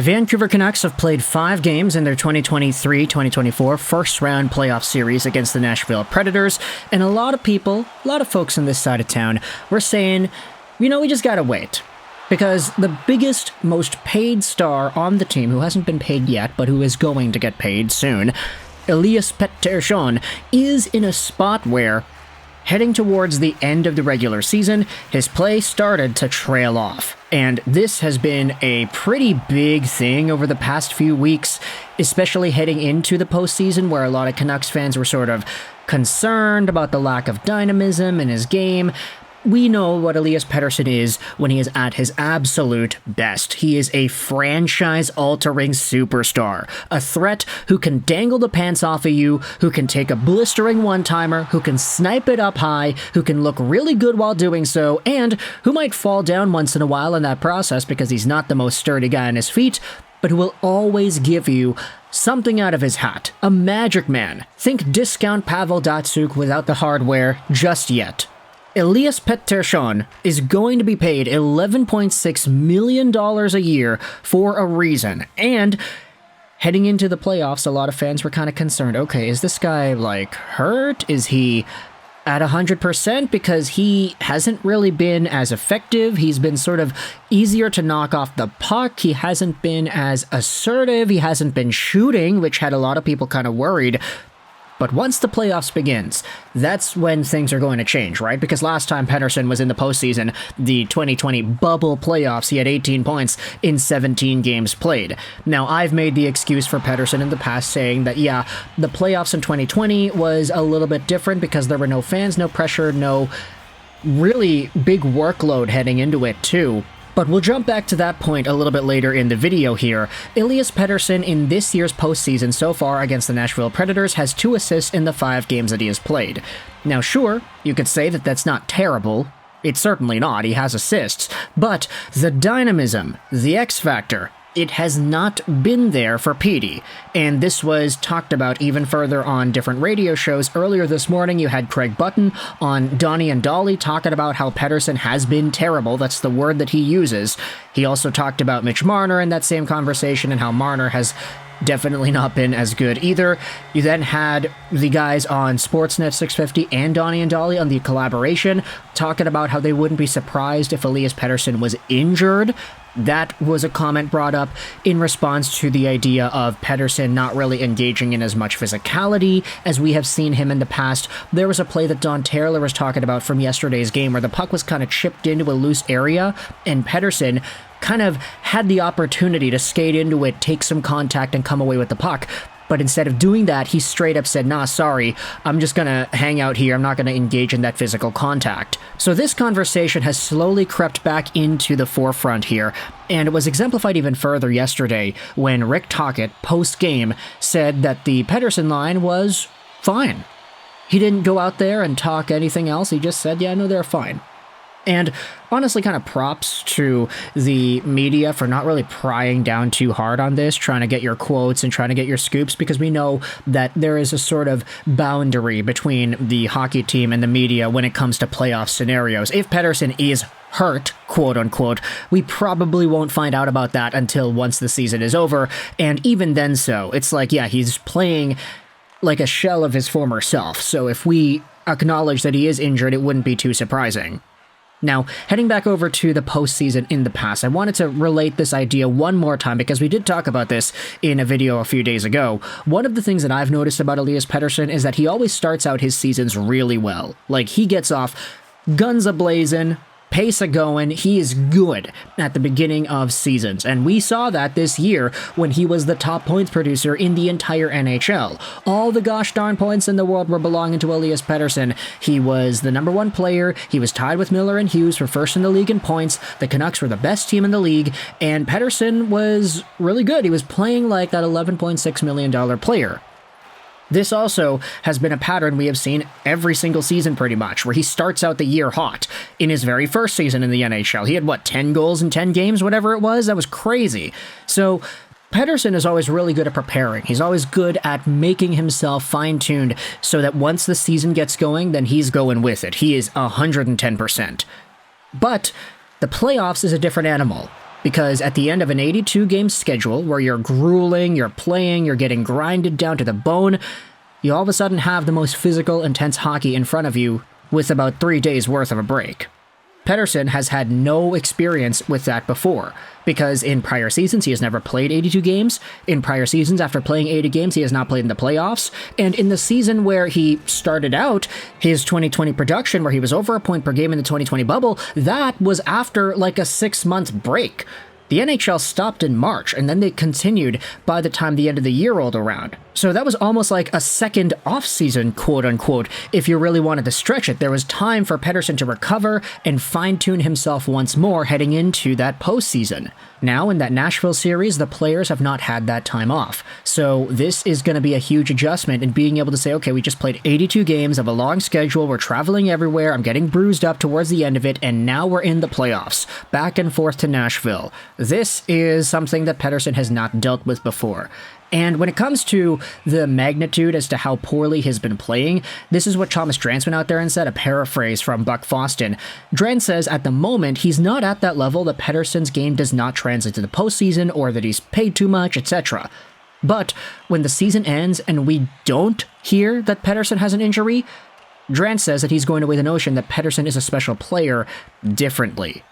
The Vancouver Canucks have played 5 games in their 2023-2024 first-round playoff series against the Nashville Predators, and a lot of folks on this side of town were saying, we just gotta wait. Because the biggest, most paid star on the team, who hasn't been paid yet, but who is going to get paid soon, Elias Pettersson, is in a spot where, heading towards the end of the regular season, his play started to trail off. And this has been a pretty big thing over the past few weeks, especially heading into the postseason, where a lot of Canucks fans were sort of concerned about the lack of dynamism in his game. We know what Elias Pettersson is when he is at his absolute best. He is a franchise-altering superstar, a threat who can dangle the pants off of you, who can take a blistering one-timer, who can snipe it up high, who can look really good while doing so, and who might fall down once in a while in that process because he's not the most sturdy guy on his feet, but who will always give you something out of his hat. A magic man. Think discount Pavel Datsyuk without the hardware just yet. Elias Pettersson is going to be paid $11.6 million a year for a reason, and heading into the playoffs, a lot of fans were kind of concerned. Okay, is this guy, hurt? Is he at 100%? Because he hasn't really been as effective. He's been sort of easier to knock off the puck. He hasn't been as assertive. He hasn't been shooting, which had a lot of people kind of worried. But once the playoffs begins, that's when things are going to change, right? Because last time Pettersson was in the postseason, the 2020 bubble playoffs, he had 18 points in 17 games played. Now, I've made the excuse for Pettersson in the past saying that, the playoffs in 2020 was a little bit different because there were no fans, no pressure, no really big workload heading into it too. But we'll jump back to that point a little bit later in the video here. Elias Pettersson in this year's postseason so far against the Nashville Predators has 2 assists in the 5 games that he has played. Now sure, you could say that that's not terrible. It's certainly not, he has assists. But the dynamism, the X factor, it has not been there for Petey, and this was talked about even further on different radio shows. Earlier this morning, you had Craig Button on Donnie and Dolly talking about how Pettersson has been terrible. That's the word that he uses. He also talked about Mitch Marner in that same conversation and how Marner has definitely not been as good either. You then had the guys on Sportsnet 650 and Donnie and Dolly on the collaboration talking about how they wouldn't be surprised if Elias Pettersson was injured. That was a comment brought up in response to the idea of Pettersson not really engaging in as much physicality as we have seen him in the past. There was a play that Don Taylor was talking about from yesterday's game where the puck was kind of chipped into a loose area, and Pettersson kind of had the opportunity to skate into it, take some contact, and come away with the puck. But instead of doing that, he straight up said, nah, sorry, I'm just gonna hang out here, I'm not gonna engage in that physical contact. So this conversation has slowly crept back into the forefront here, and it was exemplified even further yesterday when Rick Tocchet, post-game, said that the Pettersson line was fine. He didn't go out there and talk anything else, he just said, they're fine. And honestly, kind of props to the media for not really prying down too hard on this, trying to get your quotes and trying to get your scoops, because we know that there is a sort of boundary between the hockey team and the media when it comes to playoff scenarios. If Pettersson is hurt, quote unquote, we probably won't find out about that until once the season is over, and even then so, it's like, he's playing like a shell of his former self, so if we acknowledge that he is injured, it wouldn't be too surprising. Now, heading back over to the postseason in the past, I wanted to relate this idea one more time because we did talk about this in a video a few days ago. One of the things that I've noticed about Elias Pettersson is that he always starts out his seasons really well. He gets off guns a-blazing, pace a-going, he is good at the beginning of seasons, and we saw that this year when he was the top points producer in the entire NHL. All the gosh darn points in the world were belonging to Elias Pettersson. He was the number 1 player, he was tied with Miller and Hughes for first in the league in points, the Canucks were the best team in the league, and Pettersson was really good. He was playing like that $11.6 million player. This also has been a pattern we have seen every single season pretty much, where he starts out the year hot. In his very first season in the NHL, he had, 10 goals in 10 games, whatever it was? That was crazy. So Pettersson is always really good at preparing. He's always good at making himself fine-tuned so that once the season gets going, then he's going with it. He is 110%. But the playoffs is a different animal. Because at the end of an 82-game schedule, where you're grueling, you're playing, you're getting grinded down to the bone, you all of a sudden have the most physical, intense hockey in front of you with about 3 days worth of a break. Pettersson has had no experience with that before, because in prior seasons he has never played 82 games, in prior seasons after playing 80 games he has not played in the playoffs, and in the season where he started out his 2020 production, where he was over a point per game in the 2020 bubble, that was after like a 6-month break. The NHL stopped in March, and then they continued by the time the end of the year rolled around. So that was almost like a second off-season, quote-unquote, if you really wanted to stretch it. There was time for Pettersson to recover and fine-tune himself once more heading into that postseason. Now, in that Nashville series, the players have not had that time off. So this is going to be a huge adjustment in being able to say, okay, we just played 82 games of a long schedule, we're traveling everywhere, I'm getting bruised up towards the end of it, and now we're in the playoffs, back and forth to Nashville. This is something that Pettersson has not dealt with before. And when it comes to the magnitude as to how poorly he's been playing, this is what Thomas Drance went out there and said, a paraphrase from Buck Foston. Drance says at the moment, he's not at that level that Pettersson's game does not translate to the postseason or that he's paid too much, etc. But when the season ends and we don't hear that Pettersson has an injury, Drance says that he's going to weigh the notion that Pettersson is a special player differently.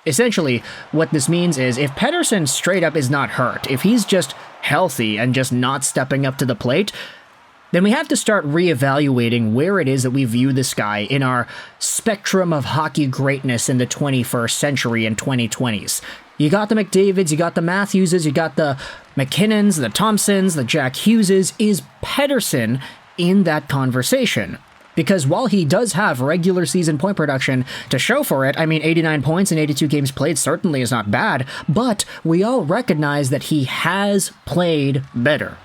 Essentially, what this means is if Pettersson straight up is not hurt, if he's just healthy and just not stepping up to the plate, then we have to start reevaluating where it is that we view this guy in our spectrum of hockey greatness in the 21st century and 2020s. You got the McDavids, you got the Matthewses, you got the McKinnons, the Thompsons, the Jack Hugheses. Is Pettersson in that conversation? Because while he does have regular season point production to show for it, I mean 89 points in 82 games played certainly is not bad, but we all recognize that he has played better.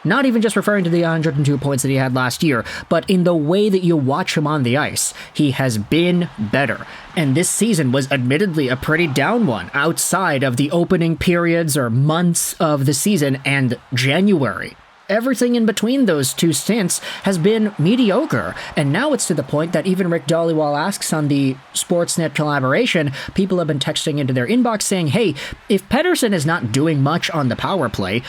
Not even just referring to the 102 points that he had last year, but in the way that you watch him on the ice, he has been better. And this season was admittedly a pretty down one outside of the opening periods or months of the season and January. Everything in between those two stints has been mediocre, and now it's to the point that even Rick Dhaliwal asks on the Sportsnet collaboration, people have been texting into their inbox saying, hey, if Pettersson is not doing much on the power play,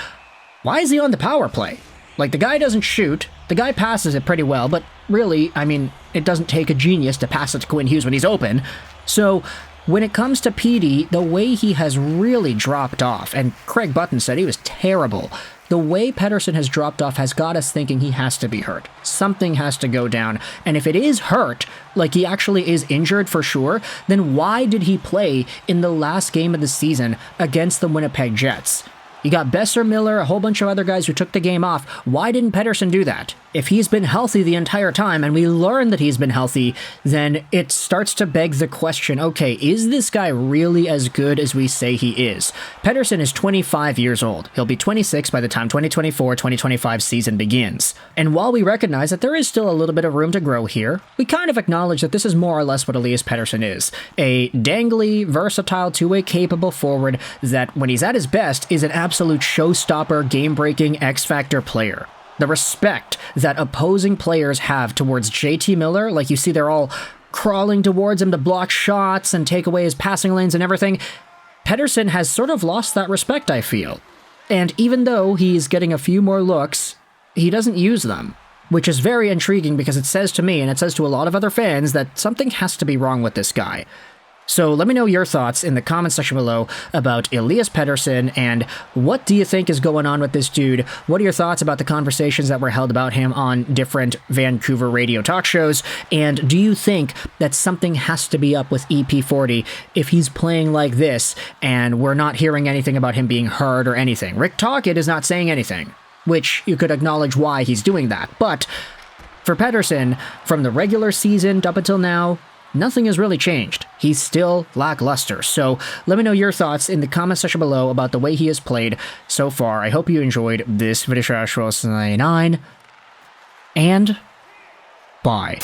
why is he on the power play? Like, the guy doesn't shoot, the guy passes it pretty well, but really, I mean, it doesn't take a genius to pass it to Quinn Hughes when he's open. So when it comes to Petey, the way he has really dropped off, and Craig Button said he was terrible, the way Pettersson has dropped off has got us thinking he has to be hurt. Something has to go down. And if it is hurt, like he actually is injured for sure, then why did he play in the last game of the season against the Winnipeg Jets? You got Besser, Miller, a whole bunch of other guys who took the game off. Why didn't Pettersson do that? If he's been healthy the entire time, and we learn that he's been healthy, then it starts to beg the question, okay, is this guy really as good as we say he is? Pettersson is 25 years old. He'll be 26 by the time 2024-2025 season begins. And while we recognize that there is still a little bit of room to grow here, we kind of acknowledge that this is more or less what Elias Pettersson is. A dangly, versatile, two-way capable forward that, when he's at his best, is an absolute showstopper, game-breaking, X-Factor player. The respect that opposing players have towards JT Miller, like you see they're all crawling towards him to block shots and take away his passing lanes and everything, Pettersson has sort of lost that respect, I feel. And even though he's getting a few more looks, he doesn't use them, which is very intriguing because it says to me, and it says to a lot of other fans, that something has to be wrong with this guy. So let me know your thoughts in the comment section below about Elias Pettersson, and what do you think is going on with this dude? What are your thoughts about the conversations that were held about him on different Vancouver radio talk shows? And do you think that something has to be up with EP40 if he's playing like this and we're not hearing anything about him being hurt or anything? Rick Tocchet is not saying anything, which you could acknowledge why he's doing that. But for Pettersson, from the regular season up until now, nothing has really changed. He's still lackluster. So let me know your thoughts in the comment section below about the way he has played so far. I hope you enjoyed this video. 9, and bye.